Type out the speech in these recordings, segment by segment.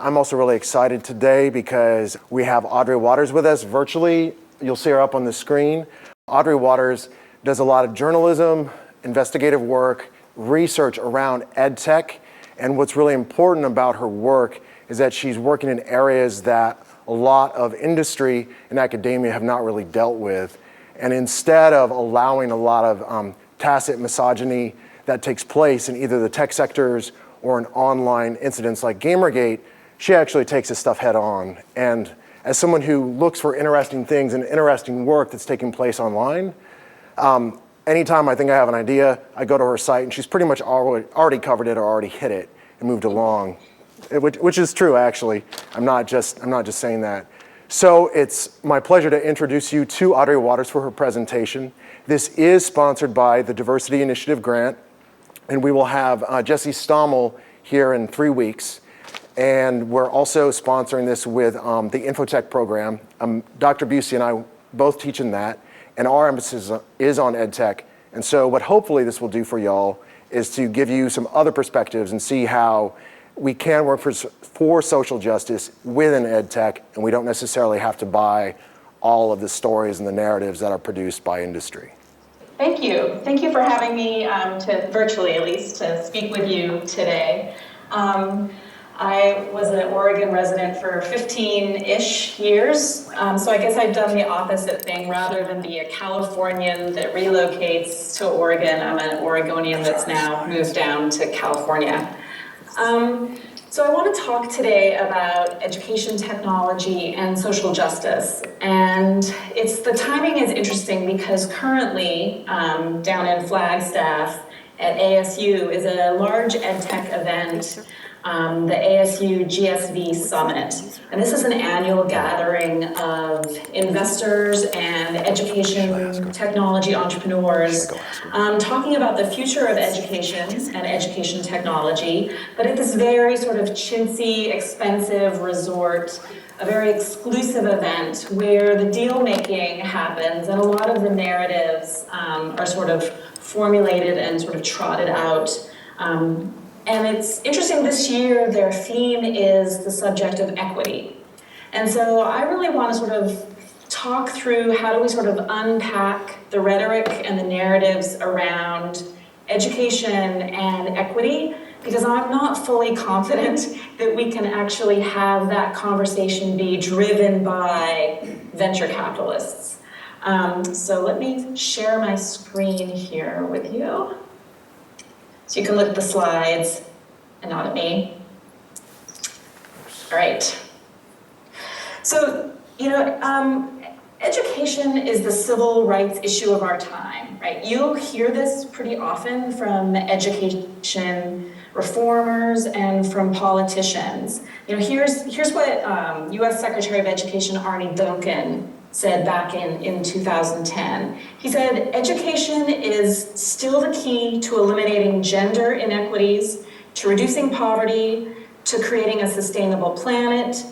I'm also really excited today because we have Audrey Watters with us virtually. You'll see her up on the screen. Audrey Watters does a lot of journalism, investigative work, research around ed tech. And what's really important about her work is that she's working in areas that a lot of industry and academia have not really dealt with. And instead of allowing a lot of tacit misogyny that takes place in either the tech sectors or in online incidents like Gamergate, she actually takes this stuff head on. And as someone who looks for interesting things and interesting work that's taking place online, anytime I think I have an idea, I go to her site and she's pretty much already covered it or already hit it and moved along, which is true actually. I'm not just saying that. So it's my pleasure to introduce you to Audrey Watters for her presentation. This is sponsored by the Diversity Initiative Grant, and we will have Jesse Stommel here in 3 weeks. And we're also sponsoring this with the Infotech program. Dr. Busey and I both teach in that, and our emphasis is on ed tech. And so what hopefully this will do for y'all is to give you some other perspectives and see how we can work for social justice within ed tech, and we don't necessarily have to buy all of the stories and the narratives that are produced by industry. Thank you. Thank you for having me, virtually at least, to speak with you today. I was an Oregon resident for 15-ish years, so I guess I've done the opposite thing. Rather than be a Californian that relocates to Oregon, I'm an Oregonian that's now moved down to California. So I want to talk today about education technology and social justice. And the timing is interesting because currently, down in Flagstaff at ASU is a large ed tech event, the ASU GSV Summit. And this is an annual gathering of investors and education technology entrepreneurs talking about the future of education and education technology, but at this very sort of chintzy, expensive resort, a very exclusive event where the deal making happens and a lot of the narratives are sort of formulated and sort of trotted out. And it's interesting, this year their theme is the subject of equity. And so I really want to sort of talk through how do we sort of unpack the rhetoric and the narratives around education and equity, because I'm not fully confident that we can actually have that conversation be driven by venture capitalists. So let me share my screen here with you. So you can look at the slides and not at me. All right. So, education is the civil rights issue of our time, right? You'll hear this pretty often from education reformers and from politicians. Here's what U.S. Secretary of Education Arne Duncan said back in 2010. He said, education is still the key to eliminating gender inequities, to reducing poverty, to creating a sustainable planet,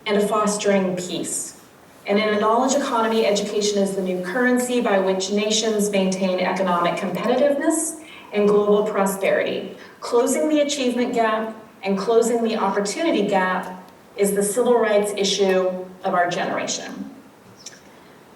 and to fostering peace. And in a knowledge economy, education is the new currency by which nations maintain economic competitiveness and global prosperity. Closing the achievement gap and closing the opportunity gap is the civil rights issue of our generation.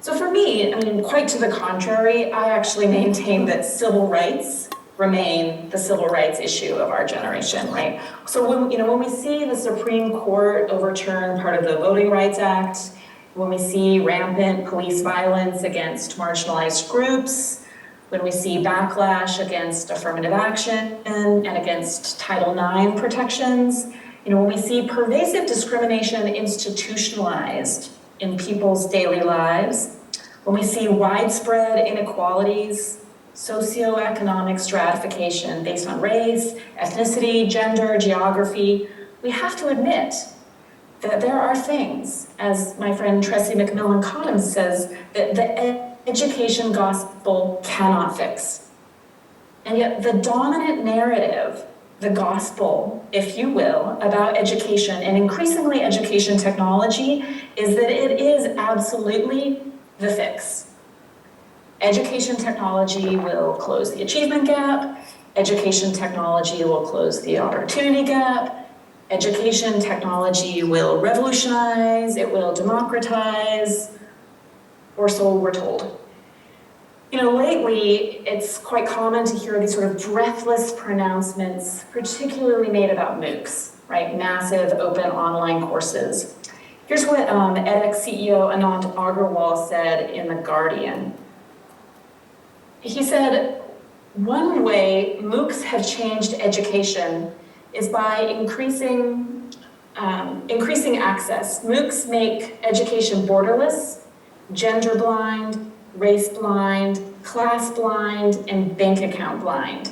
So for me, quite to the contrary, I actually maintain that civil rights remain the civil rights issue of our generation, right? So when we see the Supreme Court overturn part of the Voting Rights Act, when we see rampant police violence against marginalized groups, when we see backlash against affirmative action and against Title IX protections, when we see pervasive discrimination institutionalized in people's daily lives, when we see widespread inequalities, socioeconomic stratification based on race, ethnicity, gender, geography, we have to admit that there are things, as my friend Tressie McMillan-Cottom says, that the education gospel cannot fix. And yet the dominant narrative, the gospel, if you will, about education and increasingly education technology is that it is absolutely the fix. Education technology will close the achievement gap. Education technology will close the opportunity gap. Education technology will revolutionize, it will democratize, or so we're told. You know, lately, it's quite common to hear these sort of breathless pronouncements, particularly made about MOOCs, right? Massive open online courses. Here's what edX CEO Anand Agarwal said in The Guardian. He said, one way MOOCs have changed education is by increasing access. MOOCs make education borderless, gender blind, race blind, class blind, and bank account blind.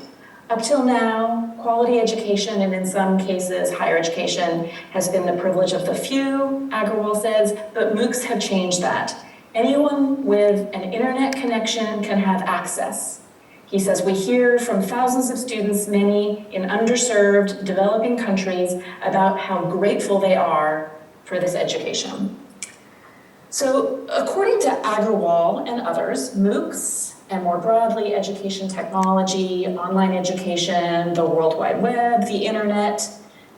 Up till now, quality education, and in some cases, higher education, has been the privilege of the few, Agarwal says, but MOOCs have changed that. Anyone with an internet connection can have access. He says, we hear from thousands of students, many in underserved, developing countries, about how grateful they are for this education. So, according to Agarwal and others, MOOCs, and more broadly, education technology, online education, the World Wide Web, the internet,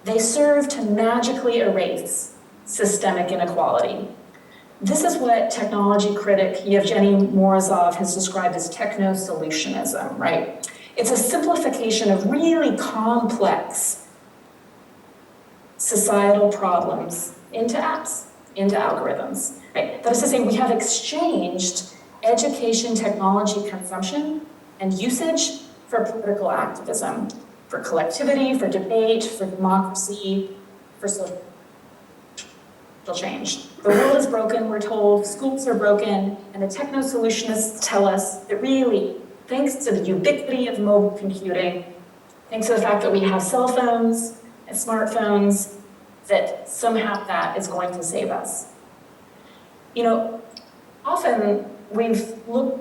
they serve to magically erase systemic inequality. This is what technology critic Yevgeny Morozov has described as Techno Solutionism, right? It's a simplification of really complex societal problems into apps, into algorithms, right? That is to say, we have exchanged education technology consumption and usage for political activism, for collectivity, for debate, for democracy, for social change. The world is broken, we're told, schools are broken, and the techno-solutionists tell us that really, thanks to the ubiquity of mobile computing, thanks to the fact that we have cell phones and smartphones, that somehow that is going to save us. You know, often we've looked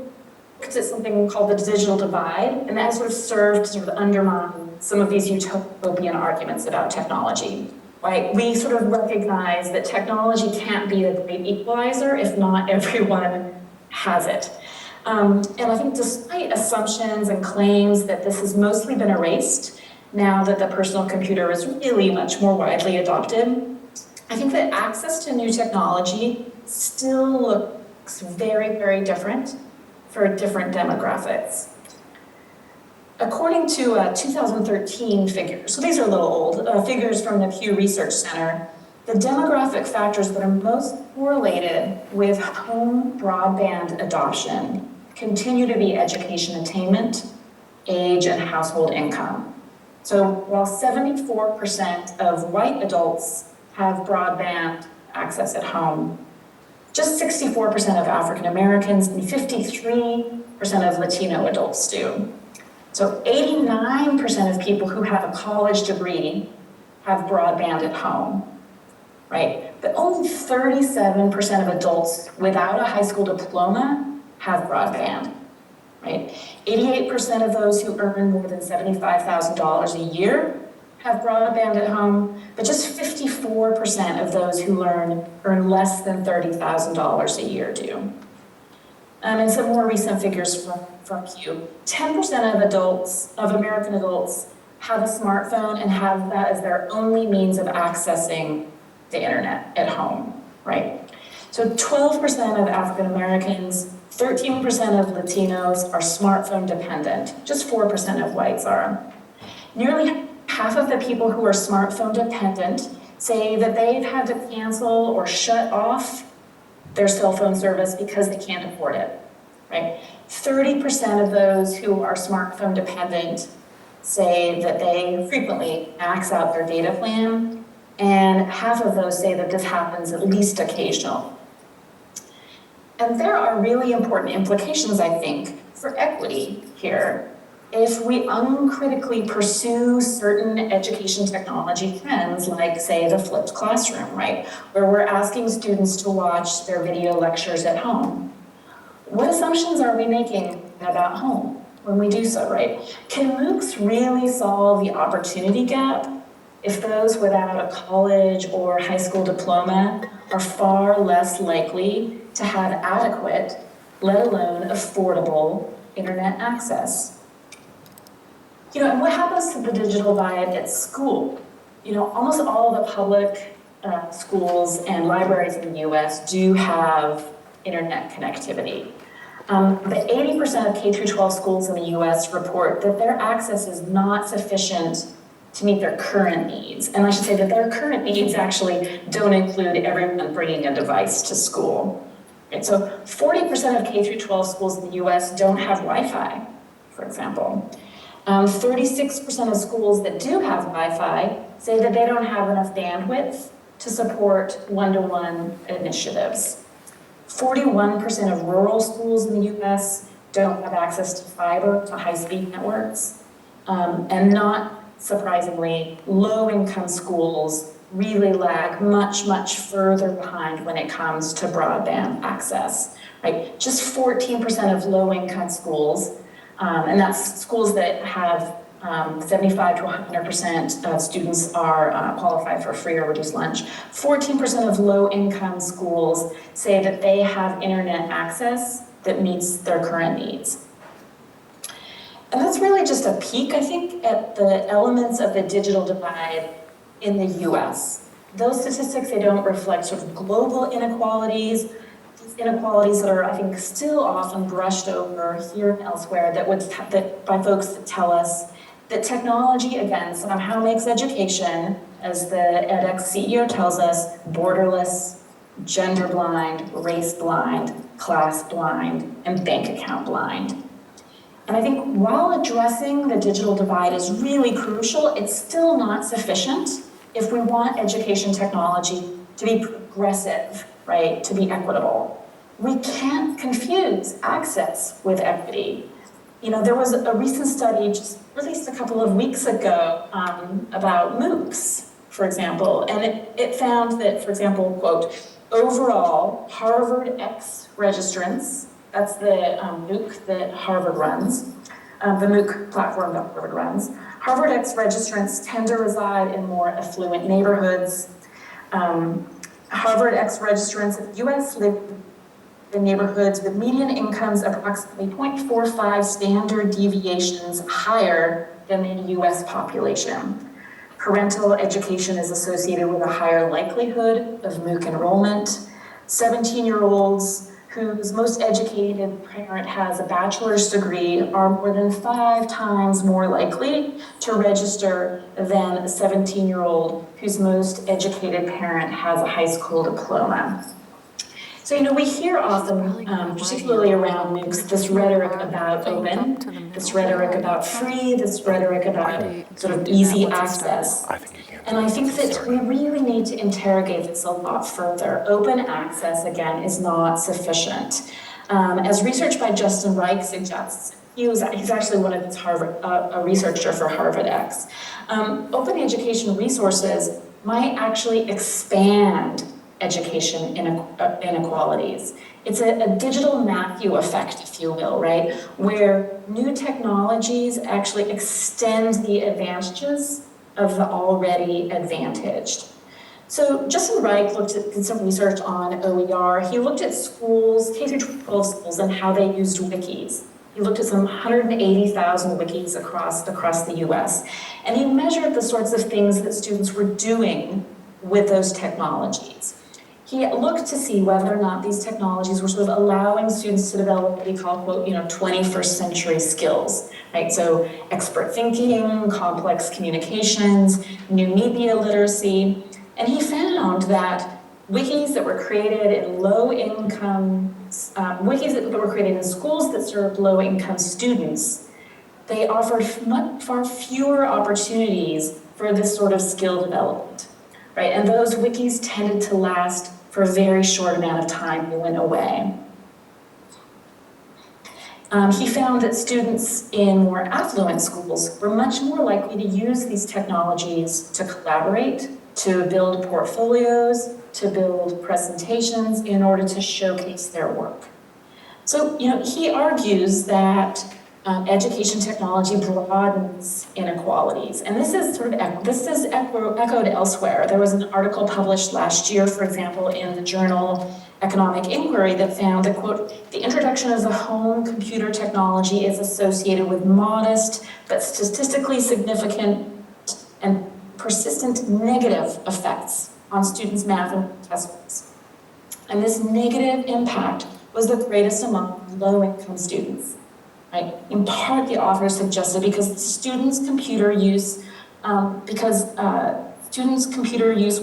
at something called the digital divide, and that has sort of served to sort of undermine some of these utopian arguments about technology. Right? We sort of recognize that technology can't be a great equalizer if not everyone has it. And I think despite assumptions and claims that this has mostly been erased, now that the personal computer is really much more widely adopted, I think that access to new technology still looks very, very different for different demographics. According to 2013 figures, so these are a little old, figures from the Pew Research Center, the demographic factors that are most correlated with home broadband adoption continue to be education attainment, age, and household income. So while 74% of white adults have broadband access at home, just 64% of African Americans and 53% of Latino adults do. So 89% of people who have a college degree have broadband at home, right? But only 37% of adults without a high school diploma have broadband, right? 88% of those who earn more than $75,000 a year have broadband at home, but just 54% of those who earn less than $30,000 a year do. And some more recent figures from Pew. 10% of American adults have a smartphone and have that as their only means of accessing the internet at home, right? So 12% of African Americans, 13% of Latinos are smartphone dependent, just 4% of whites are. Nearly half of the people who are smartphone dependent say that they've had to cancel or shut off their cell phone service because they can't afford it, right? 30% of those who are smartphone dependent say that they frequently max out their data plan, and half of those say that this happens at least occasionally. And there are really important implications, I think, for equity here. If we uncritically pursue certain education technology trends, like, say, the flipped classroom, right, where we're asking students to watch their video lectures at home, what assumptions are we making about home when we do so, right? Can MOOCs really solve the opportunity gap if those without a college or high school diploma are far less likely to have adequate, let alone affordable, internet access? You know, and what happens to the digital divide at school? almost all the public schools and libraries in the US do have internet connectivity. But 80% of K through 12 schools in the US report that their access is not sufficient to meet their current needs. And I should say that their current needs actually don't include everyone bringing a device to school. Right, so 40% of K through 12 schools in the US don't have Wi-Fi, for example. 36% of schools that do have Wi-Fi say that they don't have enough bandwidth to support one-to-one initiatives. 41% of rural schools in the US don't have access to fiber, to high-speed networks. And not surprisingly, low-income schools really lag much, much further behind when it comes to broadband access, right? Just 14% of low-income schools, and that's schools that have 75 to 100% of students are qualified for free or reduced lunch. 14% of low-income schools say that they have internet access that meets their current needs. And that's really just a peek, I think, at the elements of the digital divide in the US. Those statistics, they don't reflect sort of global inequalities, inequalities that are, I think, still often brushed over here and elsewhere that by folks that tell us that technology, again, somehow makes education, as the edX CEO tells us, borderless, gender blind, race blind, class blind, and bank account blind. And I think while addressing the digital divide is really crucial, it's still not sufficient if we want education technology to be progressive, right, to be equitable. We can't confuse access with equity. There was a recent study just released a couple of weeks ago about MOOCs, for example, and it found that, for example, quote, overall, Harvard X registrants, that's the MOOC that Harvard runs, the MOOC platform that Harvard runs. Harvard X registrants tend to reside in more affluent neighborhoods. Harvard X registrants in the US live in neighborhoods with median incomes approximately 0.45 standard deviations higher than the US population. Parental education is associated with a higher likelihood of MOOC enrollment. 17-year-olds whose most educated parent has a bachelor's degree are more than 5 times more likely to register than a 17-year-old whose most educated parent has a high school diploma. So, we hear often, particularly around MOOCs, this rhetoric about open, this rhetoric about free, this rhetoric about sort of easy access. And I think that we really need to interrogate this a lot further. Open access, again, is not sufficient. As research by Justin Reich suggests, he's actually one of a researcher for Harvard X. Open education resources might actually expand education inequalities. It's a digital Matthew effect, if you will, right? Where new technologies actually extend the advantages of the already advantaged. So Justin Reich did some research on OER. He looked at schools, K through 12 schools, and how they used wikis. He looked at some 180,000 wikis across the US. And he measured the sorts of things that students were doing with those technologies. He looked to see whether or not these technologies were sort of allowing students to develop what we call, quote, 21st century skills, right? So expert thinking, complex communications, new media literacy. And he found that wikis that were created in wikis that were created in schools that served low-income students, they offered far fewer opportunities for this sort of skill development, right? And those wikis tended to last for a very short amount of time. They went away. He found that students in more affluent schools were much more likely to use these technologies to collaborate, to build portfolios, to build presentations in order to showcase their work. So, he argues that education technology broadens inequalities. And this is echoed elsewhere. There was an article published last year, for example, in the journal Economic Inquiry that found that, quote, the introduction of the home computer technology is associated with modest but statistically significant and persistent negative effects on students' math and test scores. And this negative impact was the greatest among low-income students. Right? In part, the author suggested because students' computer use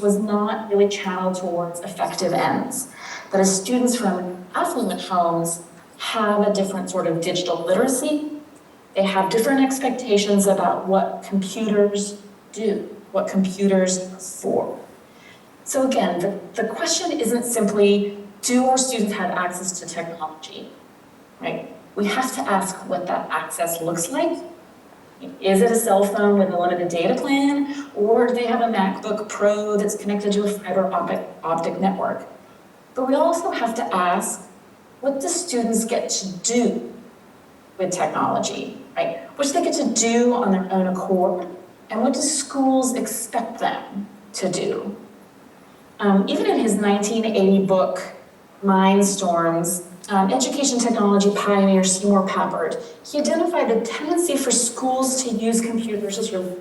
was not really channeled towards effective ends. That as students from affluent homes have a different sort of digital literacy, they have different expectations about what computers do, what computers are for. So again, the question isn't simply, do our students have access to technology, right? We have to ask what that access looks like. Is it a cell phone with a limited data plan, or do they have a MacBook Pro that's connected to a fiber optic network? But we also have to ask, what do students get to do with technology, right? What do they get to do on their own accord, and what do schools expect them to do? Even in his 1980 book, Mindstorms, education technology pioneer Seymour Papert, he identified the tendency for schools to use computers to sort of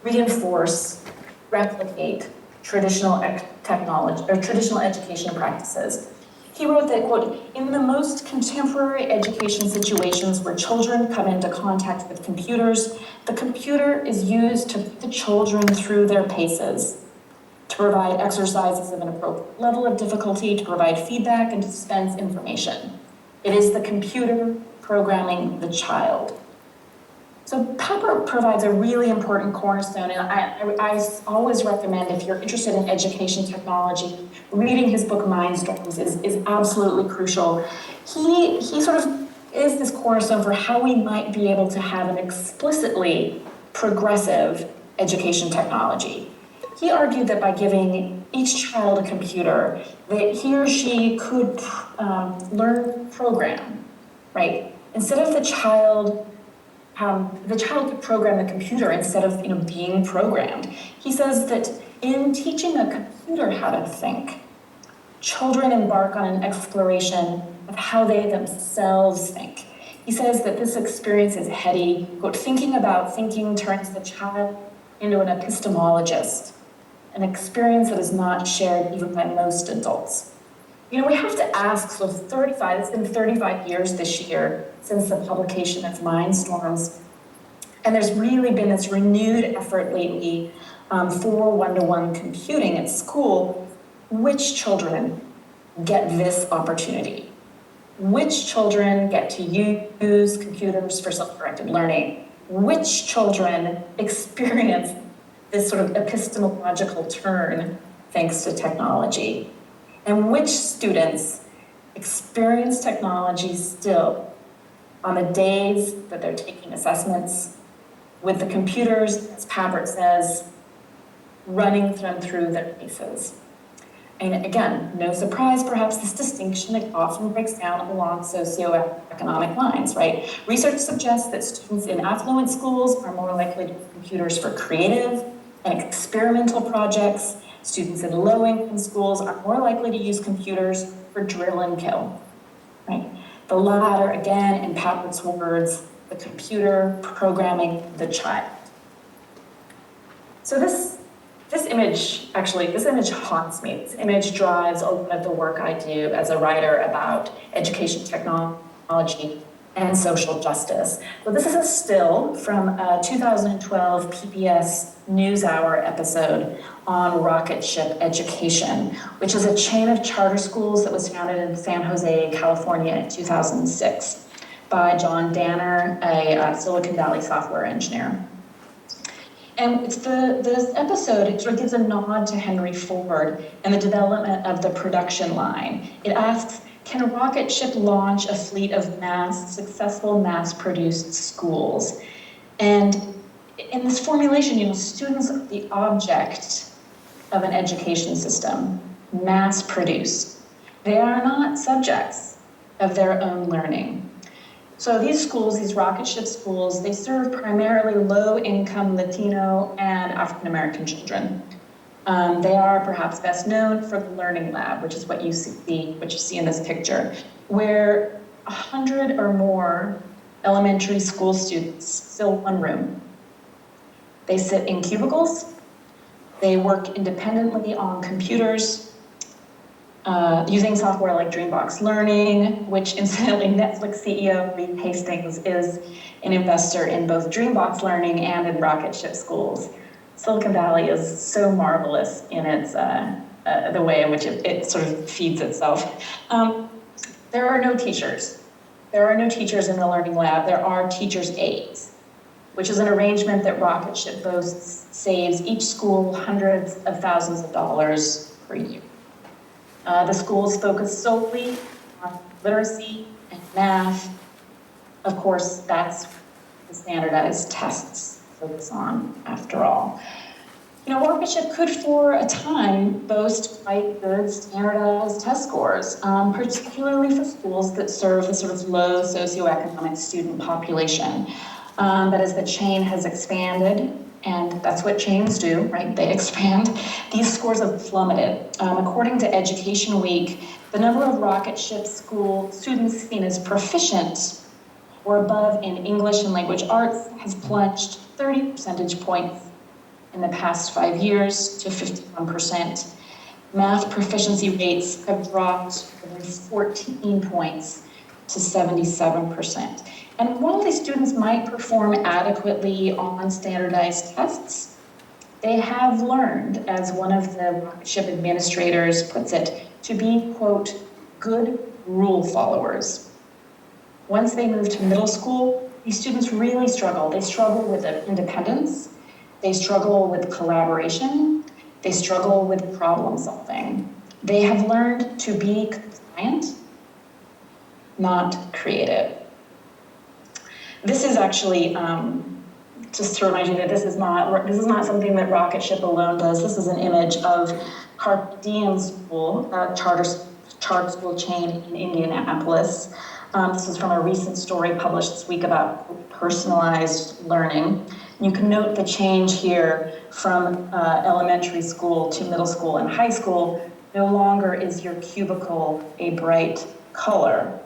reinforce, replicate traditional technology or traditional education practices. He wrote that, quote, in the most contemporary education situations where children come into contact with computers, the computer is used to put the children through their paces, to provide exercises of an appropriate level of difficulty, to provide feedback, and to dispense information. It is the computer programming the child. So Papert provides a really important cornerstone, and I always recommend, if you're interested in education technology, reading his book Mindstorms is absolutely crucial. He sort of is this cornerstone for how we might be able to have an explicitly progressive education technology. He argued that by giving each child a computer, that he or she could learn program, right? Instead of the child could program the computer instead of being programmed. He says that in teaching a computer how to think, children embark on an exploration of how they themselves think. He says that this experience is heady. Quote, thinking about thinking turns the child into an epistemologist, an experience that is not shared even by most adults. We have to ask, so it's been 35 years this year since the publication of Mindstorms, and there's really been this renewed effort lately for one-to-one computing at school. Which children get this opportunity? Which children get to use computers for self-directed learning? Which children experience this sort of epistemological turn thanks to technology? And which students experience technology still on the days that they're taking assessments with the computers, as Papert says, running them through their paces? And again, no surprise, perhaps this distinction that often breaks down along socioeconomic lines, right? Research suggests that students in affluent schools are more likely to use computers for creative and experimental projects. Students in low-income schools are more likely to use computers for drill and kill, right? The latter, again, in Papert's words, the computer programming the child. So this image haunts me. This image drives a lot of the work I do as a writer about education technology and social justice. So this is a still from a 2012 PBS NewsHour episode on Rocketship Education, which is a chain of charter schools that was founded in San Jose, California in 2006 by John Danner, a Silicon Valley software engineer. And this episode, it sort of gives a nod to Henry Ford and the development of the production line. It asks, can Rocketship launch a fleet of successful mass-produced schools? And in this formulation, students are the object of an education system, mass-produced. They are not subjects of their own learning. So these schools, these Rocketship schools, they serve primarily low-income Latino and African-American children. They are perhaps best known for the Learning Lab, which is what you see in this picture, where 100 or more elementary school students fill one room. They sit in cubicles, They work independently on computers, using software like Dreambox Learning, which incidentally Netflix CEO Reed Hastings is an investor in both Dreambox Learning and in Rocketship schools. Silicon Valley is so marvelous in its the way in which it sort of feeds itself. There are no teachers. There are no teachers in the Learning Lab. There are teachers' aides, which is an arrangement that Rocketship boasts saves each school hundreds of thousands of dollars per year. The schools focus solely on literacy and math. Of course, that's the standardized tests focus on, after all. You know, Rocketship could, for a time, boast quite good standardized test scores, particularly for schools that serve the sort of low socioeconomic student population. But as the chain has expanded, and that's what chains do, right? They expand. These scores have plummeted. According to Education Week, the number of Rocketship school students seen as proficient or above in English and language arts has plunged 30 percentage points in the past 5 years to 51%. Math proficiency rates have dropped over 14 points to 77%. And while these students might perform adequately on standardized tests, they have learned, as one of the Rocketship administrators puts it, to be, quote, good rule followers. Once they move to middle school, these students really struggle. They struggle with independence, they struggle with collaboration, they struggle with problem solving. They have learned to be compliant, not creative. This is actually, just to remind you that this is not something that Rocketship alone does. This is an image of Carpe Diem School, a charter school chain in Indianapolis. This is from a recent story published this week about personalized learning. You can note the change here from elementary school to middle school and high school. No longer is your cubicle a bright color,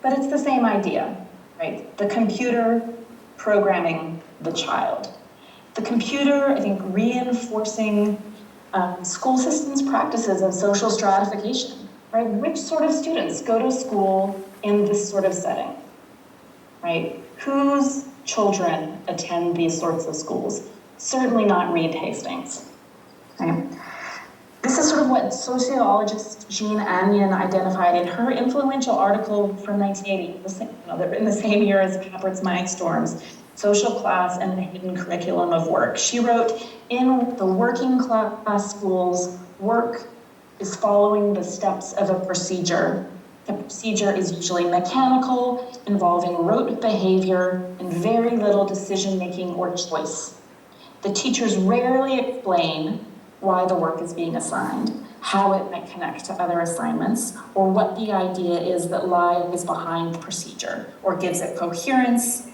but it's the same idea. Right? The computer programming the child. The computer, I think, reinforcing school systems practices of social stratification, right? Which sort of students go to school in this sort of setting, right? Whose children attend these sorts of schools? Certainly not Reed Hastings, right? This is sort of what sociologist Jean Agnon identified in her influential article from 1980, in the same year as Pappert's Mindstorms, Social Class and the Hidden Curriculum of Work. She wrote, in the working class schools, work is following the steps of a procedure. The procedure is usually mechanical, involving rote behavior and very little decision-making or choice. The teachers rarely explain why the work is being assigned, how it might connect to other assignments, or what the idea is that lies behind the procedure, or gives it coherence,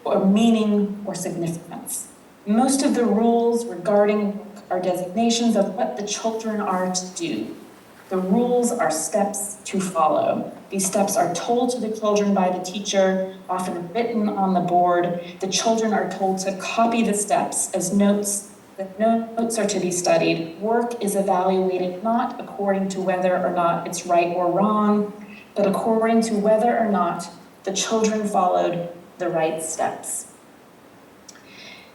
or meaning, or significance. Most of the rules regarding work are designations of what the children are to do. The rules are steps to follow. These steps are told to the children by the teacher, often written on the board. The children are told to copy the steps as notes. The notes are to be studied. Work is evaluated not according to whether or not it's right or wrong, but according to whether or not the children followed the right steps.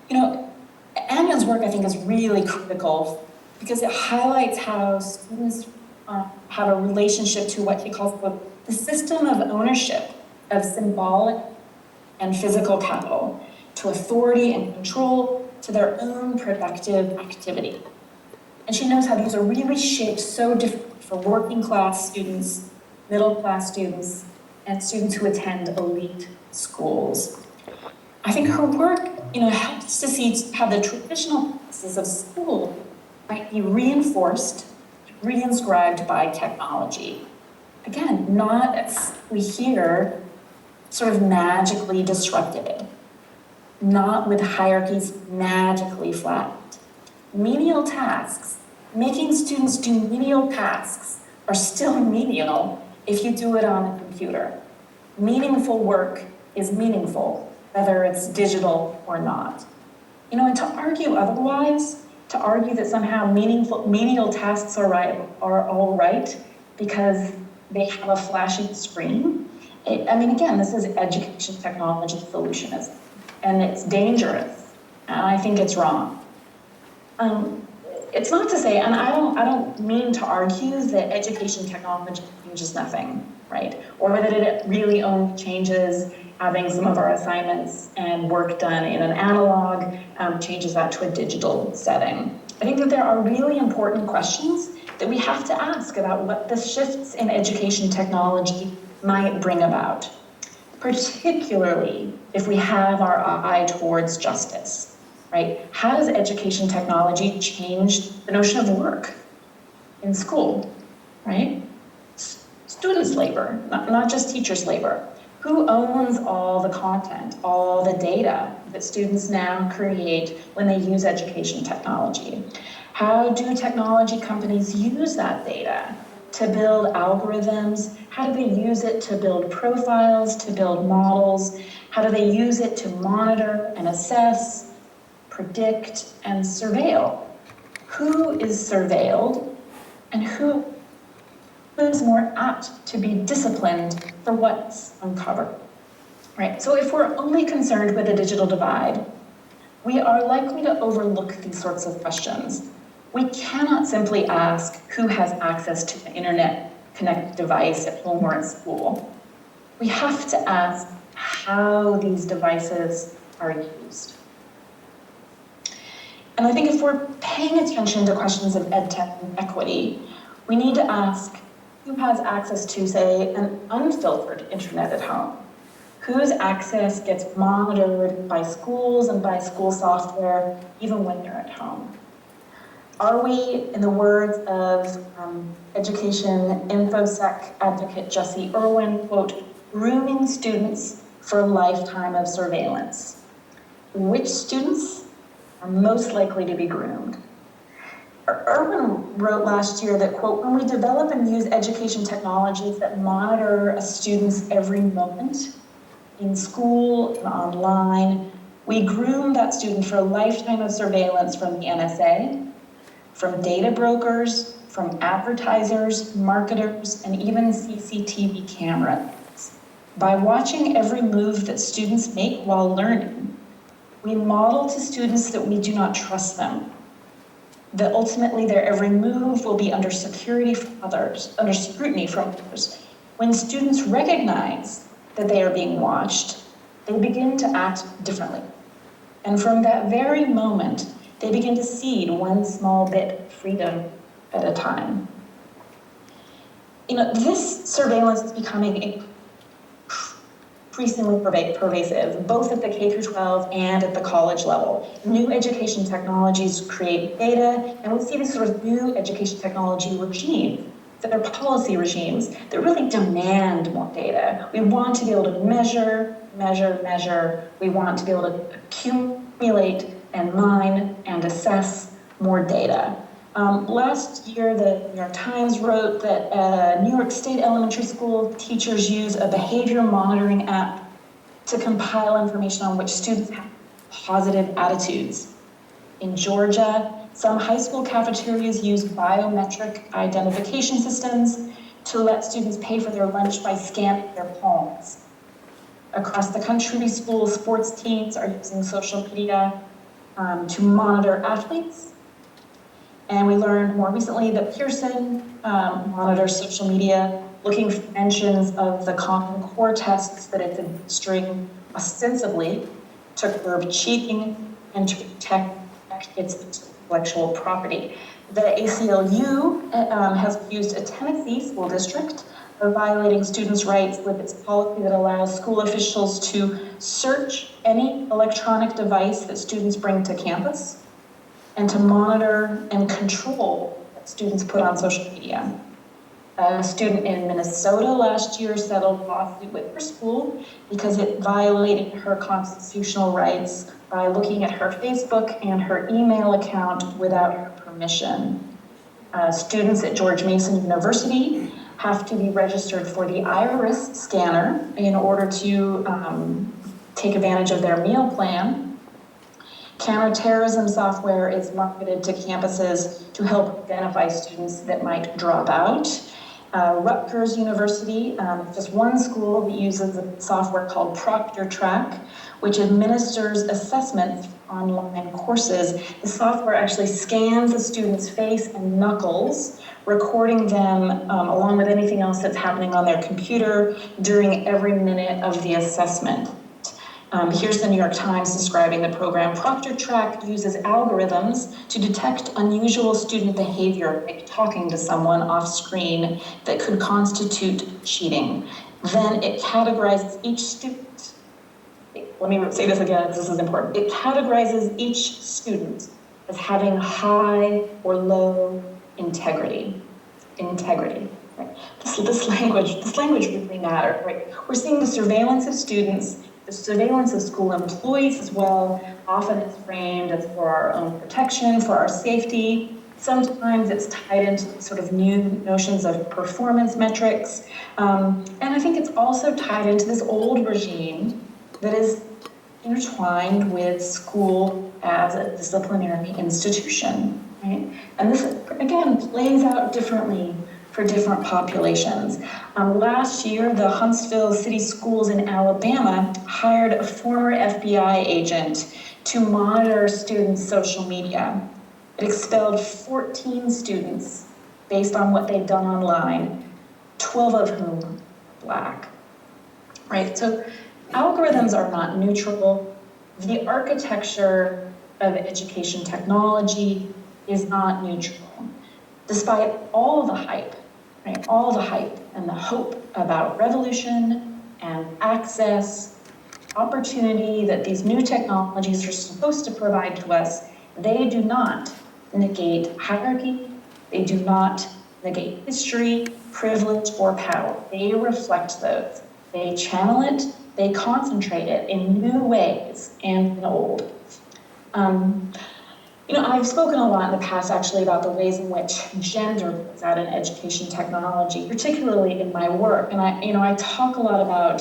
You know, Agnon's work, I think, is really critical because it highlights how students have a relationship to what he calls the system of ownership of symbolic and physical capital, to authority and control, to their own productive activity. And she knows how these are really shaped so differently for working class students, middle class students, and students who attend elite schools. I think her work, helps us to see how the traditional practices of school might be reinforced, reinscribed by technology. Again, not as we hear, sort of magically disrupted, not with hierarchies magically flattened. Menial tasks, making students do menial tasks, are still menial if you do it on a computer. Meaningful work is meaningful, whether it's digital or not. And to argue otherwise to argue that somehow menial tasks are all right because they have a flashing screen. Again, this is education technology solutionism, and it's dangerous, and I think it's wrong. It's not to say, and I don't mean to argue that education technology changes nothing, right? Or that it really only changes having some of our assignments and work done in an analog, changes that to a digital setting. I think that there are really important questions that we have to ask about what the shifts in education technology might bring about, particularly if we have our eye towards justice, right? How does education technology change the notion of work in school, right? Students' labor, not just teachers' labor. Who owns all the content, all the data that students now create when they use education technology? How do technology companies use that data to build algorithms? How do they use it to build profiles, to build models? How do they use it to monitor and assess, predict, and surveil? Who is surveilled and who is more apt to be disciplined for what's uncovered, right? So if we're only concerned with the digital divide, we are likely to overlook these sorts of questions. We cannot simply ask who has access to an internet-connected device at home or at school. We have to ask how these devices are used. And I think if we're paying attention to questions of EdTech and equity, we need to ask who has access to, say, an unfiltered internet at home? Whose access gets monitored by schools and by school software, even when they're at home? Are we, in the words of education InfoSec advocate Jesse Irwin, quote, grooming students for a lifetime of surveillance? Which students are most likely to be groomed? Irwin wrote last year that, quote, when we develop and use education technologies that monitor a student's every moment in school and online, we groom that student for a lifetime of surveillance from the NSA, from data brokers, from advertisers, marketers, and even CCTV cameras. By watching every move that students make while learning, we model to students that we do not trust them, that ultimately their every move will be under scrutiny from others. When students recognize that they are being watched, they begin to act differently. And from that very moment, they begin to cede one small bit of freedom at a time. This surveillance is becoming increasingly pervasive, both at the K-12 and at the college level. New education technologies create data, and we see this sort of new education technology regime, that are policy regimes that really demand more data. We want to be able to measure. We want to be able to accumulate and mine and assess more data. Last year, the New York Times wrote that New York State elementary school teachers use a behavior monitoring app to compile information on which students have positive attitudes. In Georgia, some high school cafeterias use biometric identification systems to let students pay for their lunch by scanning their palms. Across the country, school sports teams are using social media to monitor athletes. And we learned more recently that Pearson monitors social media, looking for mentions of the Common Core tests that it's administering ostensibly to curb cheating and to protect its intellectual property. The ACLU has accused a Tennessee school district of violating students' rights with its policy that allows school officials to search any electronic device that students bring to campus and to monitor and control what students put on social media. A student in Minnesota last year settled a lawsuit with her school because it violated her constitutional rights by looking at her Facebook and her email account without her permission. Students at George Mason University have to be registered for the iris scanner in order to take advantage of their meal plan. Counterterrorism software is marketed to campuses to help identify students that might drop out. Rutgers University, just one school that uses a software called ProctorTrack, which administers assessments for online courses. The software actually scans the student's face and knuckles, recording them along with anything else that's happening on their computer during every minute of the assessment. Here's the New York Times describing the program. ProctorTrack uses algorithms to detect unusual student behavior, like talking to someone off screen, that could constitute cheating. Then it categorizes each student. Let me say this again, this is important. It categorizes each student as having high or low integrity. Integrity. Right? This language really matters. Right? We're seeing the surveillance of students, the surveillance of school employees as well. Often it's framed as for our own protection, for our safety. Sometimes it's tied into sort of new notions of performance metrics. And I think it's also tied into this old regime that is intertwined with school as a disciplinary institution, right? And this, again, plays out differently for different populations. Last year, the Huntsville City Schools in Alabama hired a former FBI agent to monitor students' social media. It expelled 14 students based on what they'd done online, 12 of whom were Black, right? So algorithms are not neutral. The architecture of education technology is not neutral. Despite all the hype, right, all the hype and the hope about revolution and access, opportunity that these new technologies are supposed to provide to us, they do not negate hierarchy, they do not negate history, privilege, or power. They reflect those. They channel it, they concentrate it in new ways and in old. I've spoken a lot in the past actually about the ways in which gender plays out in education technology, particularly in my work. And I talk a lot about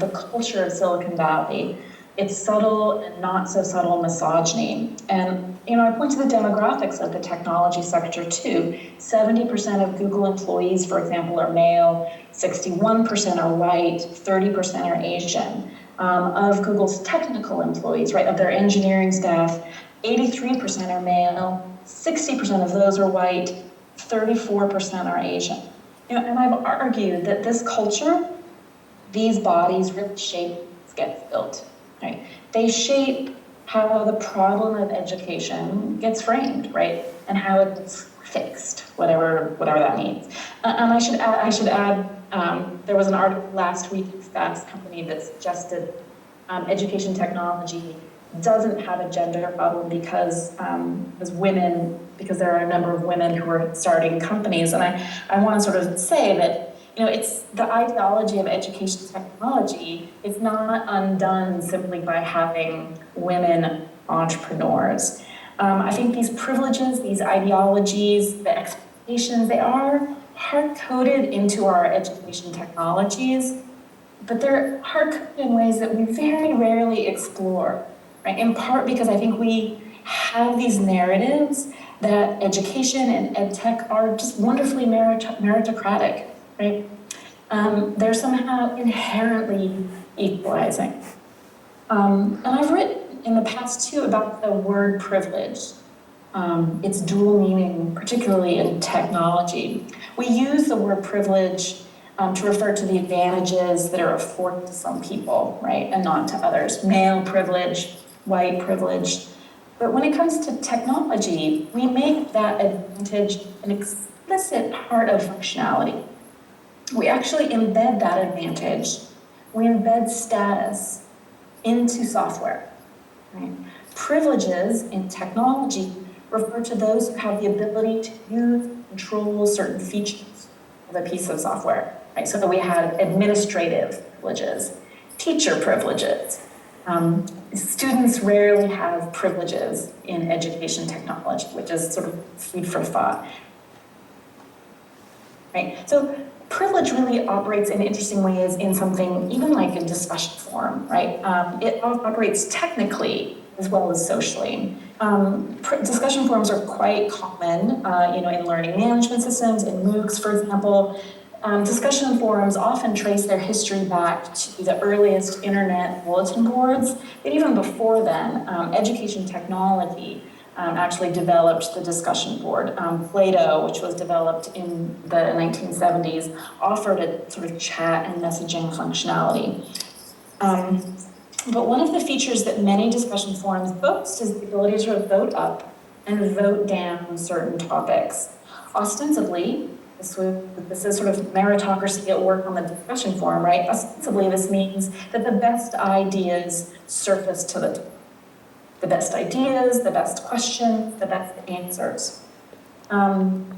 the culture of Silicon Valley, its subtle and not so subtle misogyny. And I point to the demographics of the technology sector too. 70% of Google employees, for example, are male, 61% are white, 30% are Asian. Of Google's technical employees, right, of their engineering staff, 83% are male, 60% of those are white, 34% are Asian. And I've argued that this culture, these bodies really shape what gets built, right? They shape how the problem of education gets framed, right? And how it gets fixed, whatever that means. And I should add, there was an article last week in Fast Company that suggested education technology doesn't have a gender problem because there are a number of women who are starting companies. And I want to sort of say that, it's the ideology of education technology is not undone simply by having women entrepreneurs. I think these privileges, these ideologies, the expectations, they are hard-coded into our education technologies, but they're hard-coded in ways that we very rarely explore. Right? In part because I think we have these narratives that education and ed tech are just wonderfully meritocratic, right? They're somehow inherently equalizing. And I've written in the past too about the word privilege, its dual meaning, particularly in technology. We use the word privilege to refer to the advantages that are afforded to some people, right, and not to others. Male privilege, white privilege. But when it comes to technology, we make that advantage an explicit part of functionality. We actually embed that advantage. We embed status into software. Right? Privileges in technology refer to those who have the ability to use and control certain features of a piece of software. Right? So that we have administrative privileges, teacher privileges. Students rarely have privileges in education technology, which is sort of food for thought. Right? So privilege really operates in interesting ways in something even like a discussion forum, right? It operates technically as well as socially. Discussion forums are quite common, in learning management systems, in MOOCs, for example. Discussion forums often trace their history back to the earliest internet bulletin boards, but even before then, education technology actually developed the discussion board. Plato, which was developed in the 1970s, offered a sort of chat and messaging functionality. But one of the features that many discussion forums boast is the ability to vote up and vote down certain topics. Ostensibly, this is sort of meritocracy at work on the discussion forum, right? Ostensibly, this means that the best ideas surface to the top. The best ideas, the best questions, the best answers. And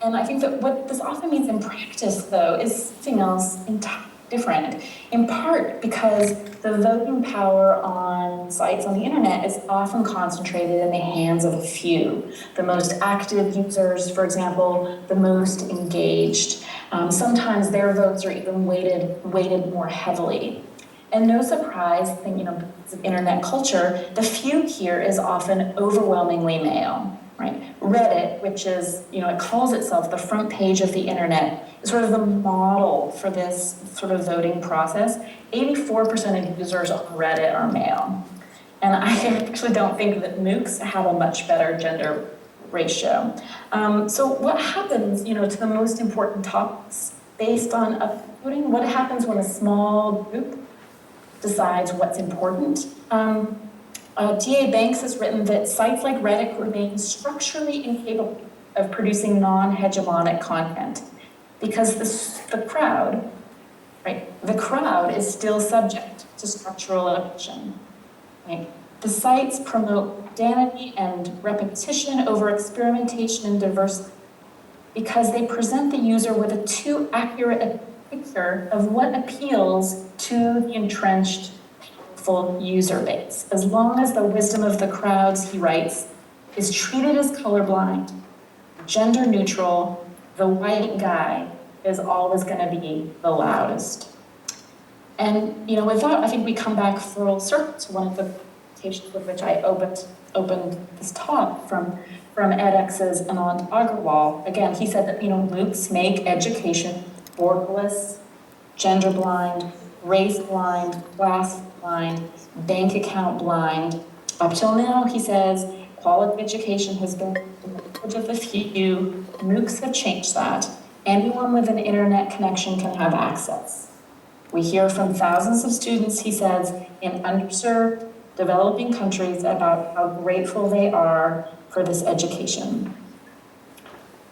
I think that what this often means in practice, though, is something else entirely different, in part because the voting power on sites on the internet is often concentrated in the hands of a few. The most active users, for example, the most engaged. Sometimes their votes are even weighted more heavily. And no surprise, because of internet culture, the few here is often overwhelmingly male, right? Reddit, which is, it calls itself the front page of the internet, is sort of the model for this sort of voting process. 84% of users on Reddit are male. And I actually don't think that MOOCs have a much better gender ratio. So what happens, to the most important topics based on voting? What happens when a small group decides what's important? D.A. Banks has written that sites like Reddit remain structurally incapable of producing non-hegemonic content because the crowd is still subject to structural oppression. Right? The sites promote identity and repetition over experimentation and diversity because they present the user with a too accurate a picture of what appeals to the entrenched, powerful user base. As long as the wisdom of the crowds, he writes, is treated as colorblind, gender neutral, the white guy is always going to be the loudest. And with that, I think we come back full circle to one of the presentations with which I opened this talk from edX's Anand Agarwal. Again, he said that MOOCs make education borderless, gender blind, race blind, class blind, bank account blind. Up till now, he says, quality education has been the privilege of the few. MOOCs have changed that. Anyone with an internet connection can have access. We hear from thousands of students, he says, in underserved, developing countries about how grateful they are for this education.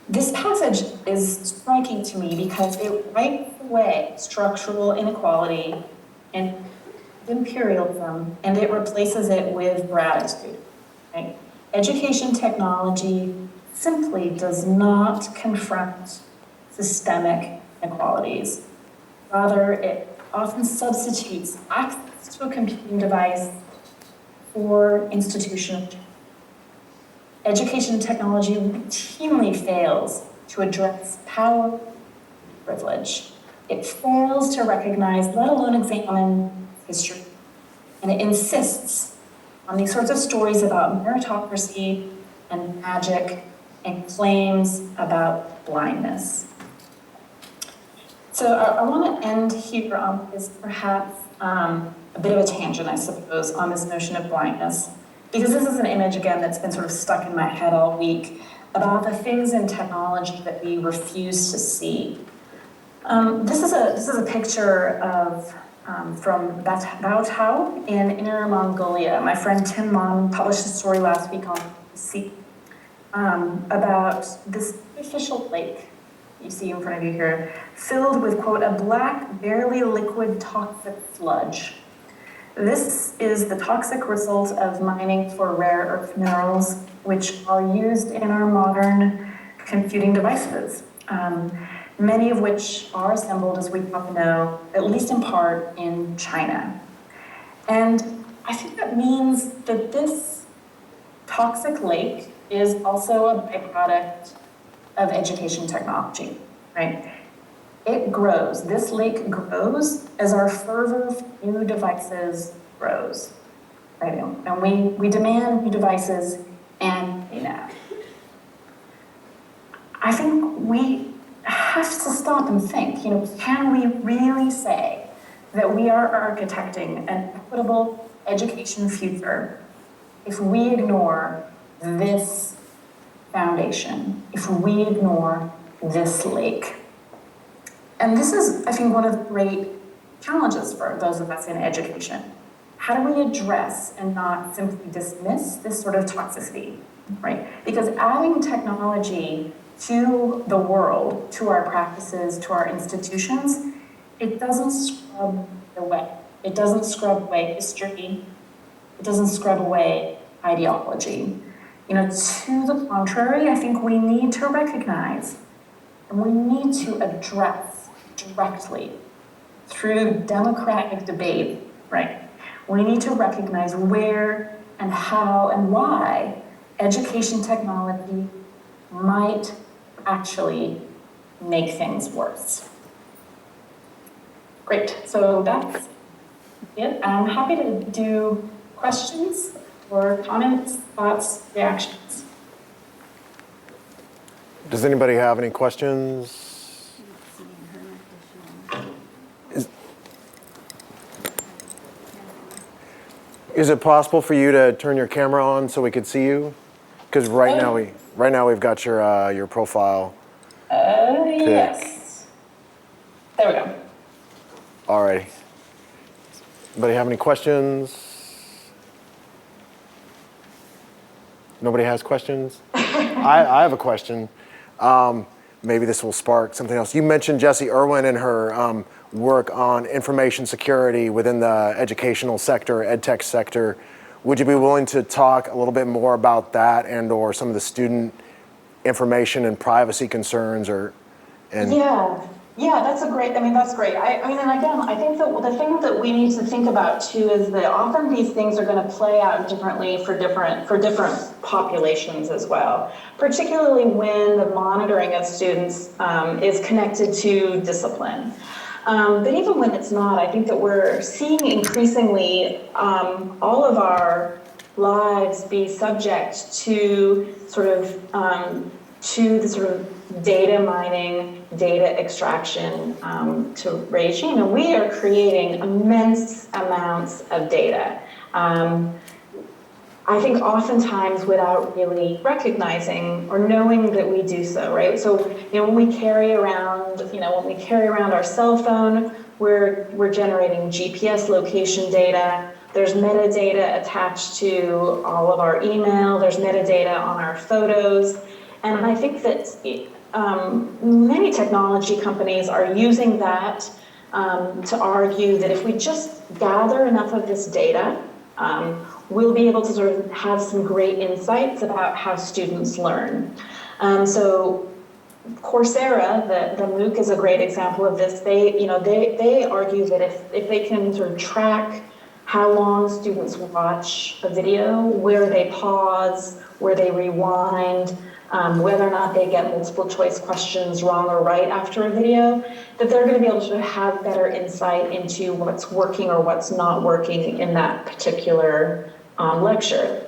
This passage is striking to me because it wipes away structural inequality and imperialism, and it replaces it with gratitude. Right? Education technology simply does not confront systemic inequalities. Rather, it often substitutes access to a computing device for institutional. Education technology routinely fails to address power and privilege. It fails to recognize, let alone examine, history. And it insists on these sorts of stories about meritocracy and magic and claims about blindness. So I want to end here on this perhaps a bit of a tangent, I suppose, on this notion of blindness. Because this is an image, again, that's been sort of stuck in my head all week about the things in technology that we refuse to see. This is a picture of from Baotao in Inner Mongolia. My friend Tim Mon published a story last week on BBC about this artificial lake you see in front of you here, filled with, quote, a black, barely liquid toxic sludge. This is the toxic result of mining for rare earth minerals, which are used in our modern computing devices, many of which are assembled, as we probably know, at least in part, in China. And I think that means that this toxic lake is also a byproduct of education technology, right? It grows. This lake grows as our fervor for new devices grows. right? And we demand new devices and I think we have to stop and think, can we really say that we are architecting an equitable education future if we ignore this foundation, if we ignore this lake? And this is, I think, one of the great challenges for those of us in education. How do we address and not simply dismiss this sort of toxicity, right? Because adding technology to the world, to our practices, to our institutions, it doesn't scrub away. It doesn't scrub away history. It doesn't scrub away ideology. To the contrary, I think we need to recognize and we need to address directly through democratic debate, right? We need to recognize where and how and why education technology might actually make things worse. Great, so that's it. I'm happy to do questions or comments, thoughts, reactions. Does anybody have any questions? Is it possible for you to turn your camera on so we could see you? Because right now we've got your profile. Yes. There we go. All right. Anybody have any questions? Nobody has questions? I have a question. Maybe this will spark something else. You mentioned Jessie Irwin and her work on information security within the educational sector, ed tech sector. Would you be willing to talk a little bit more about that and or some of the student information and privacy concerns Yeah, that's great. That's great. And again, I think that the thing that we need to think about too is that often these things are going to play out differently for different populations as well, particularly when the monitoring of students is connected to discipline. But even when it's not, I think that we're seeing increasingly all of our lives be subject to the sort of data mining, data extraction to regime, and we are creating immense amounts of data. I think oftentimes without really recognizing or knowing that we do so, right? So, when we carry around our cell phone, we're generating GPS location data. There's metadata attached to all of our email. There's metadata on our photos. And I think that many technology companies are using that to argue that if we just gather enough of this data, we'll be able to sort of have some great insights about how students learn. So Coursera, the MOOC is a great example of this. They argue that if they can sort of track how long students watch a video, where they pause, where they rewind, whether or not they get multiple choice questions wrong or right after a video, that they're going to be able to have better insight into what's working or what's not working in that particular lecture.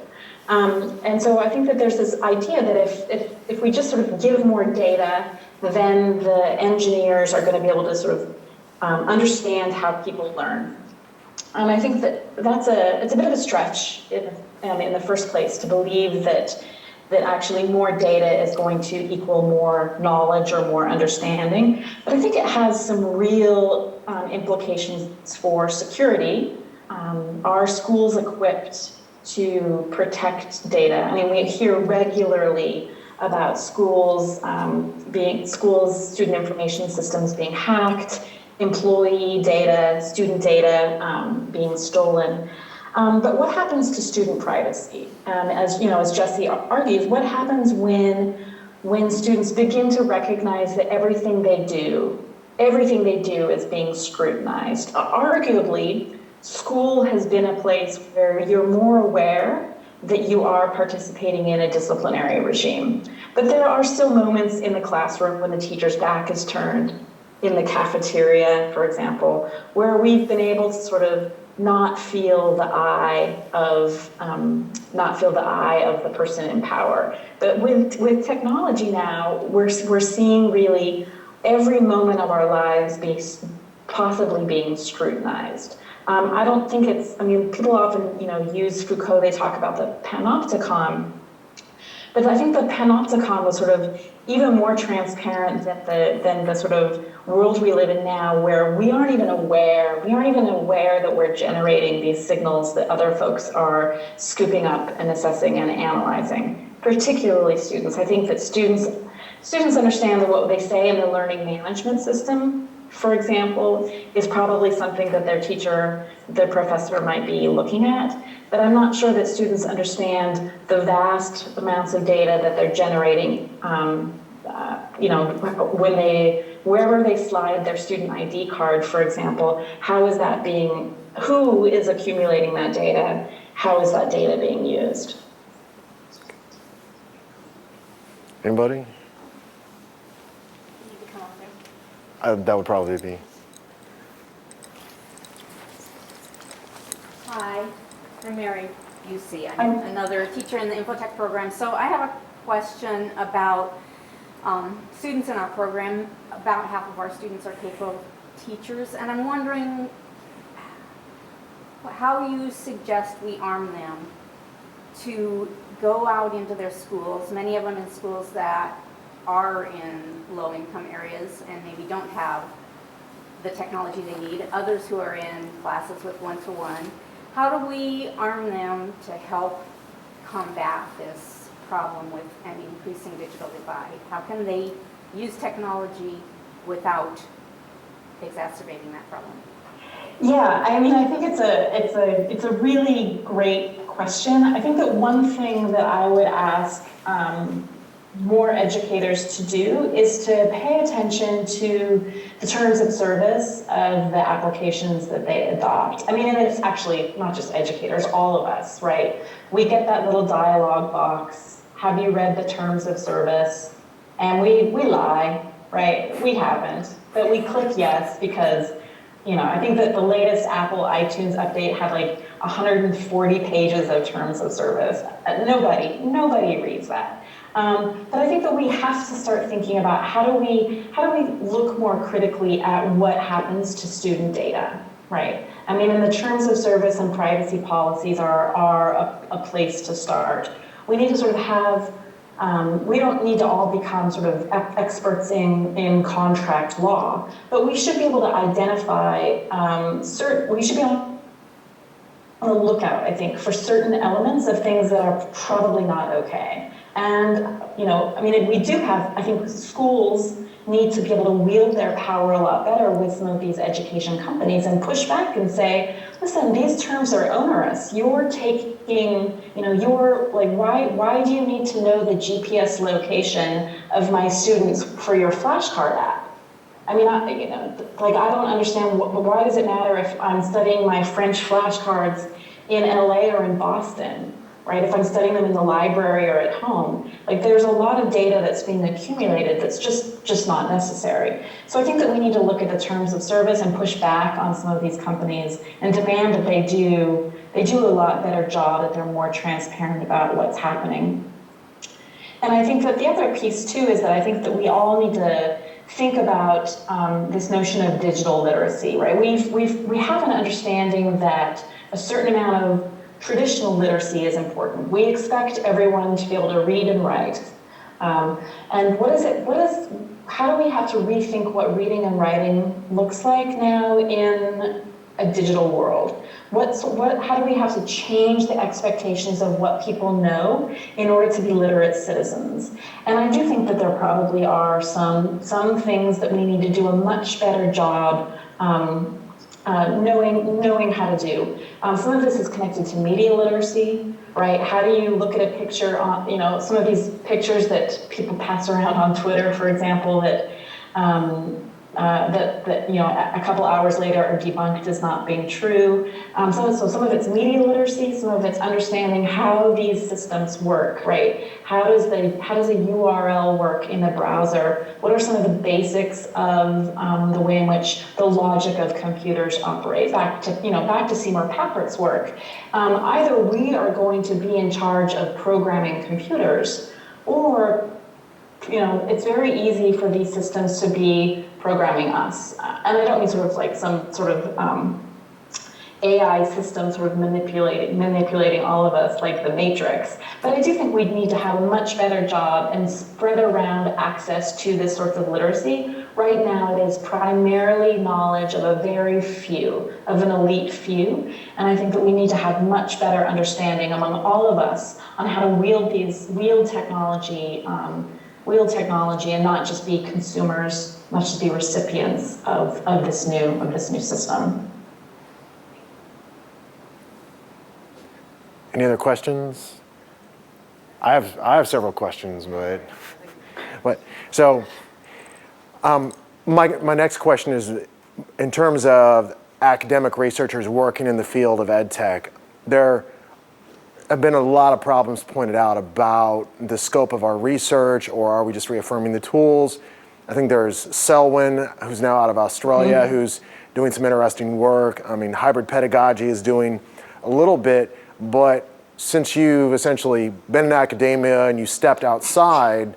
And so I think that there's this idea that if we just sort of give more data, then the engineers are going to be able to sort of understand how people learn. And I think that it's a bit of a stretch in the first place to believe that actually more data is going to equal more knowledge or more understanding. But I think it has some real implications for security. Are schools equipped to protect data? I mean, we hear regularly about schools, student information systems being hacked, employee data, student data being stolen. But what happens to student privacy? As Jessie argues, what happens when students begin to recognize that everything they do is being scrutinized? Arguably, school has been a place where you're more aware that you are participating in a disciplinary regime. But there are still moments in the classroom when the teacher's back is turned, in the cafeteria, for example, where we've been able to sort of not feel the eye of the person in power. But with technology now, we're seeing really every moment of our lives possibly being scrutinized. I don't think people often, use Foucault, they talk about the panopticon, but I think the panopticon was sort of even more transparent than the sort of world we live in now, where we aren't even aware that we're generating these signals that other folks are scooping up and assessing and analyzing, particularly students. I think that students understand that what they say in the learning management system, for example, is probably something that their professor might be looking at, but I'm not sure that students understand the vast amounts of data that they're generating, wherever they slide their student ID card, for example, who is accumulating that data? How is that data being used? Anybody? That would probably be. Hi, I'm Mary Busey. I'm another teacher in the Infotech program. So I have a question about students in our program. About half of our students are K-12 teachers, and I'm wondering how you suggest we arm them to go out into their schools, many of them in schools that are in low-income areas and maybe don't have the technology they need, others who are in classes with one-to-one. How do we arm them to help combat this problem with an increasing digital divide? How can they use technology without exacerbating that problem? Yeah, I mean, I think it's a really great question. I think that one thing that I would ask more educators to do is to pay attention to the terms of service of the applications that they adopt. I mean, and it's actually not just educators, all of us, right? We get that little dialogue box. Have you read the terms of service? And we lie, right? We haven't, but we click yes because, I think that the latest Apple iTunes update had like 140 pages of terms of service. Nobody reads that. But I think that we have to start thinking about how do we look more critically at what happens to student data, right? I mean, and the terms of service and privacy policies are a place to start. We need to sort of have, we don't need to all become sort of experts in contract law, but we should be able to identify we should be on the lookout, I think, for certain elements of things that are probably not okay. And, I mean, we do have, I think schools need to be able to wield their power a lot better with some of these education companies and push back and say, listen, these terms are onerous. You're taking, you're like, why do you need to know the GPS location of my students for your flashcard app? I mean, I don't understand, why does it matter if I'm studying my French flashcards in LA or in Boston? Right? If I'm studying them in the library or at home, like there's a lot of data that's being accumulated that's just not necessary. So I think that we need to look at the terms of service and push back on some of these companies and demand that they do a lot better job, that they're more transparent about what's happening. And I think that the other piece too is that I think that we all need to think about this notion of digital literacy, right? We have an understanding that a certain amount of traditional literacy is important. We expect everyone to be able to read and write. And how do we have to rethink what reading and writing looks like now in a digital world? How do we have to change the expectations of what people know in order to be literate citizens? And I do think that there probably are some things that we need to do a much better job knowing how to do. Some of this is connected to media literacy, right? How do you look at a picture on, some of these pictures that people pass around on Twitter, for example, that that you know, a couple hours later are debunked as not being true. So some of it's media literacy, some of it's understanding how these systems work, right? How does a URL work in the browser? What are some of the basics of the way in which the logic of computers operate? Back to Seymour Papworth's work. Either we are going to be in charge of programming computers, or it's very easy for these systems to be programming us. And I don't mean sort of like some sort of AI system sort of manipulating all of us like the Matrix. But I do think we need to have a much better job and spread around access to this sort of literacy. Right now it is primarily knowledge of a very few, of an elite few. And I think that we need to have much better understanding among all of us on how to wield technology and not just be consumers, not just be recipients of this new system. Any other questions? I have several questions, but so my next question is, in terms of academic researchers working in the field of ed tech, there have been a lot of problems pointed out about the scope of our research, or are we just reaffirming the tools? I think there's Selwyn, who's now out of Australia, who's doing some interesting work. I mean, hybrid pedagogy is doing a little bit, but since you've essentially been in academia and you stepped outside,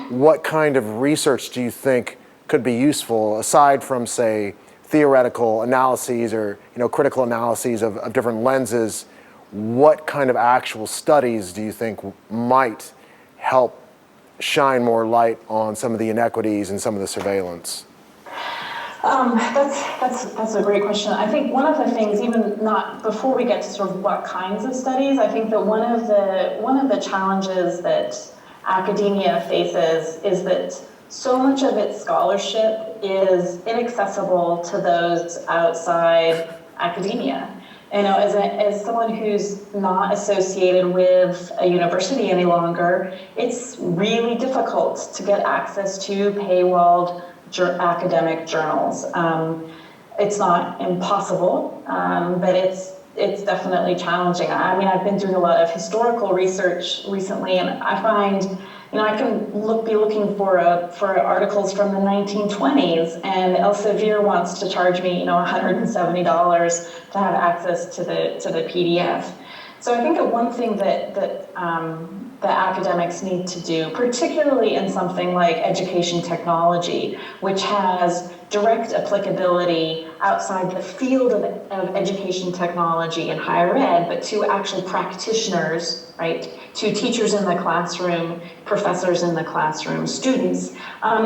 what kind of research do you think could be useful, aside from, say, theoretical analyses or critical analyses of different lenses? What kind of actual studies do you think might help shine more light on some of the inequities and some of the surveillance? That's a great question. I think one of the things, even not before we get to sort of what kinds of studies, I think that one of the challenges that academia faces is that so much of its scholarship is inaccessible to those outside academia. As someone who's not associated with a university any longer, it's really difficult to get access to paywalled academic journals. It's not impossible, but it's definitely challenging. I mean, I've been doing a lot of historical research recently, and I find, I can be looking for articles from the 1920s, and Elsevier wants to charge me, $170 to have access to the PDF. So I think that one thing that the academics need to do, particularly in something like education technology, which has direct applicability outside the field of education technology and higher ed, but to actual practitioners, right? To teachers in the classroom, professors in the classroom, students,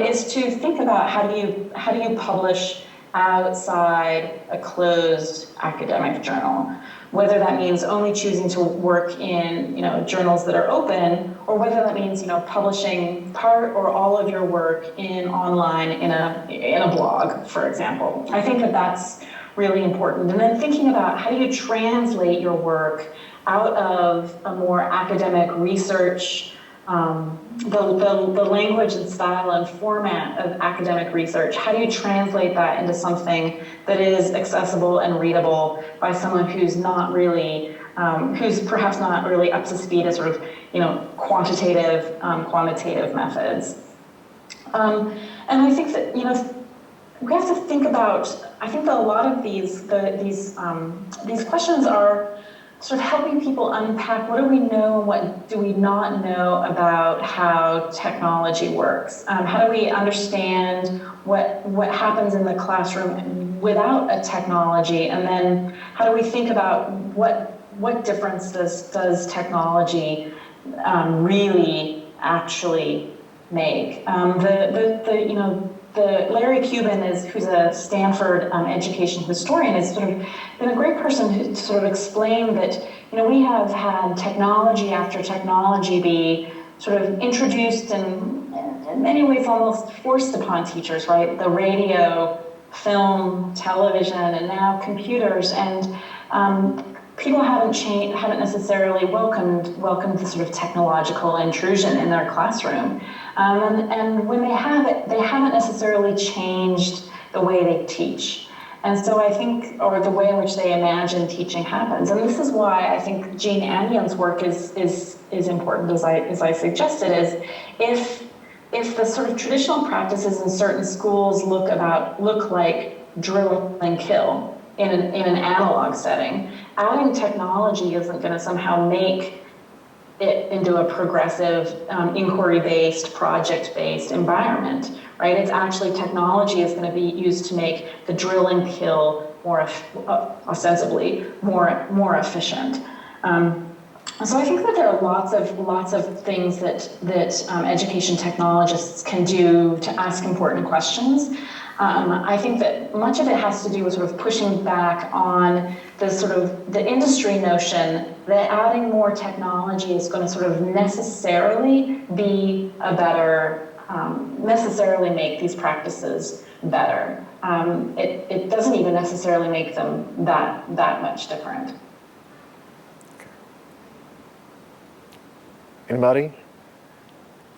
is to think about how do you publish outside a closed academic journal, whether that means only choosing to work in journals that are open, or whether that means publishing part or all of your work online in a blog, for example. I think that that's really important. And then thinking about how do you translate your work out of a more academic research, the language and style and format of academic research, how do you translate that into something that is accessible and readable by someone who's not really, who's perhaps not really up to speed at sort of, quantitative methods. And I think that, we have to think about, I think that a lot of these questions are sort of helping people unpack what do we know and what do we not know about how technology works. How do we understand what happens in the classroom without a technology, and then how do we think about what difference does technology really actually make? The Larry Cuban who's a Stanford education historian, has sort of been a great person to sort of explain that we have had technology after technology be sort of introduced and in many ways almost forced upon teachers, right? The radio, film, television, and now computers, and people hadn't necessarily welcomed the sort of technological intrusion in their classroom. And when they have it, they haven't necessarily changed the way they teach. And so I think, or the way in which they imagine teaching happens. And this is why I think Jean Annion's work is important, as I suggested, is if the sort of traditional practices in certain schools look like drill and kill in an analog setting, adding technology isn't going to somehow make it into a progressive, inquiry-based, project-based environment, right? It's actually, technology is going to be used to make the drill and kill more ostensibly more efficient. So I think that there are lots of things that education technologists can do to ask important questions. I think that much of it has to do with sort of pushing back on the industry notion that adding more technology is going to sort of necessarily be a better, necessarily make these practices better. It doesn't even necessarily make them that much different. Anybody?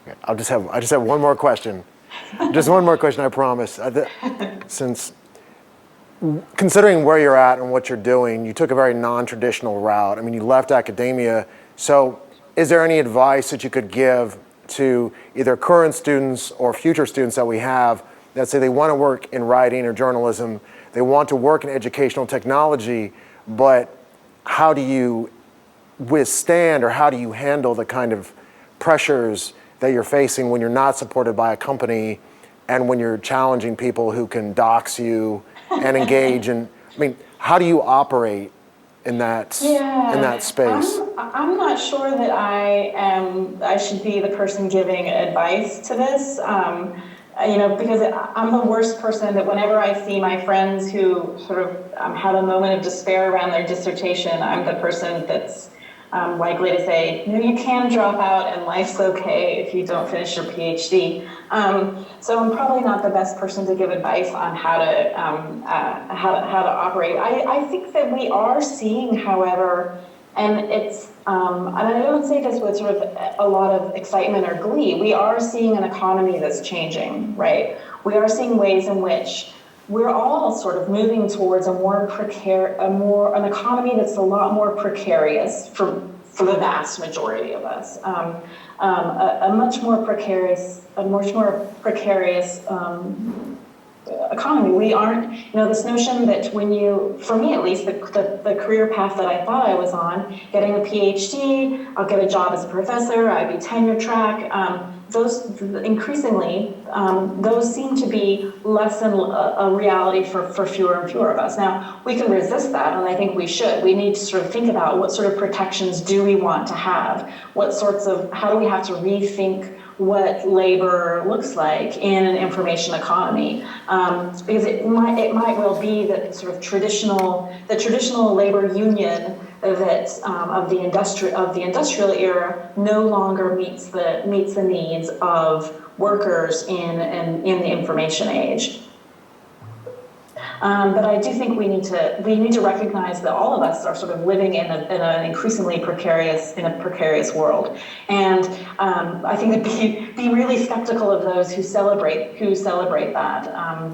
Okay, I just have one more question. Just one more question, I promise. Since considering where you're at and what you're doing, you took a very non-traditional route. I mean, you left academia. So is there any advice that you could give to either current students or future students that we have that say they want to work in writing or journalism, they want to work in educational technology, but how do you withstand or how do you handle the kind of pressures that you're facing when you're not supported by a company and when you're challenging people who can dox you and engage in, I mean, how do you operate in that space? I'm not sure that I should be the person giving advice to this, because I'm the worst person that whenever I see my friends who sort of have a moment of despair around their dissertation, I'm the person that's likely to say, you can drop out and life's okay if you don't finish your PhD. So I'm probably not the best person to give advice on how to operate. I think that we are seeing, however, and it's and I don't say this with sort of a lot of excitement or glee. We are seeing an economy that's changing, right? We are seeing ways in which we're all sort of moving towards an economy that's a lot more precarious for the vast majority of us. A much more precarious economy. We aren't, this notion that for me at least, the career path that I thought I was on, getting a PhD, I'll get a job as a professor, I'd be tenure track, those increasingly, those seem to be less than a reality for fewer and fewer of us. Now, we can resist that, and I think we should. We need to sort of think about what sort of protections do we want to have? How do we have to rethink what labor looks like in an information economy? Because it might well be that the traditional labor union that of the industrial era no longer meets the needs of workers in the information age. But I do think we need to recognize that all of us are sort of living in an increasingly precarious world, and I think that be really skeptical of those who celebrate that.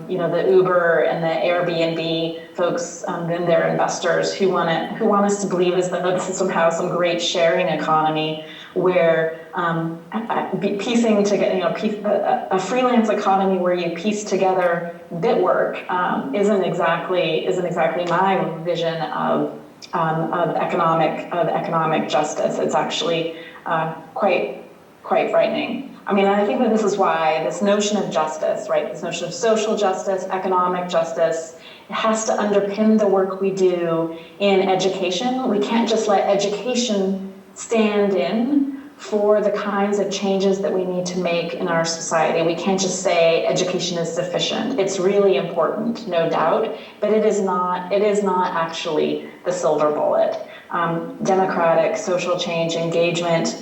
The Uber and the Airbnb folks and their investors who want us to believe as though this is somehow some great sharing economy where piecing together, a freelance economy where you piece together bit work isn't exactly my vision of economic justice. It's actually quite frightening. I mean, I think that this is why this notion of justice, right? This notion of social justice, economic justice, it has to underpin the work we do in education. We can't just let education stand in for the kinds of changes that we need to make in our society. We can't just say education is sufficient. It's really important, no doubt, but it is not actually the silver bullet. Democratic social change, engagement,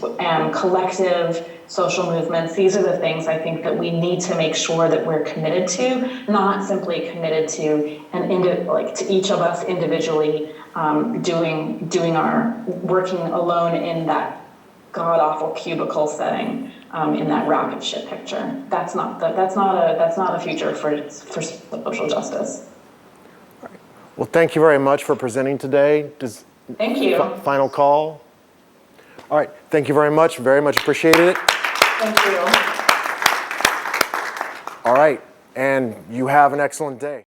collective social movements, these are the things I think that we need to make sure that we're committed to, not simply committed to to each of us individually working alone in that god-awful cubicle setting in that rocket ship picture. That's not a future for social justice. Well, thank you very much for presenting today. Thank you. Final call. All right, thank you very much appreciated it. Thank you. All right, and you have an excellent day.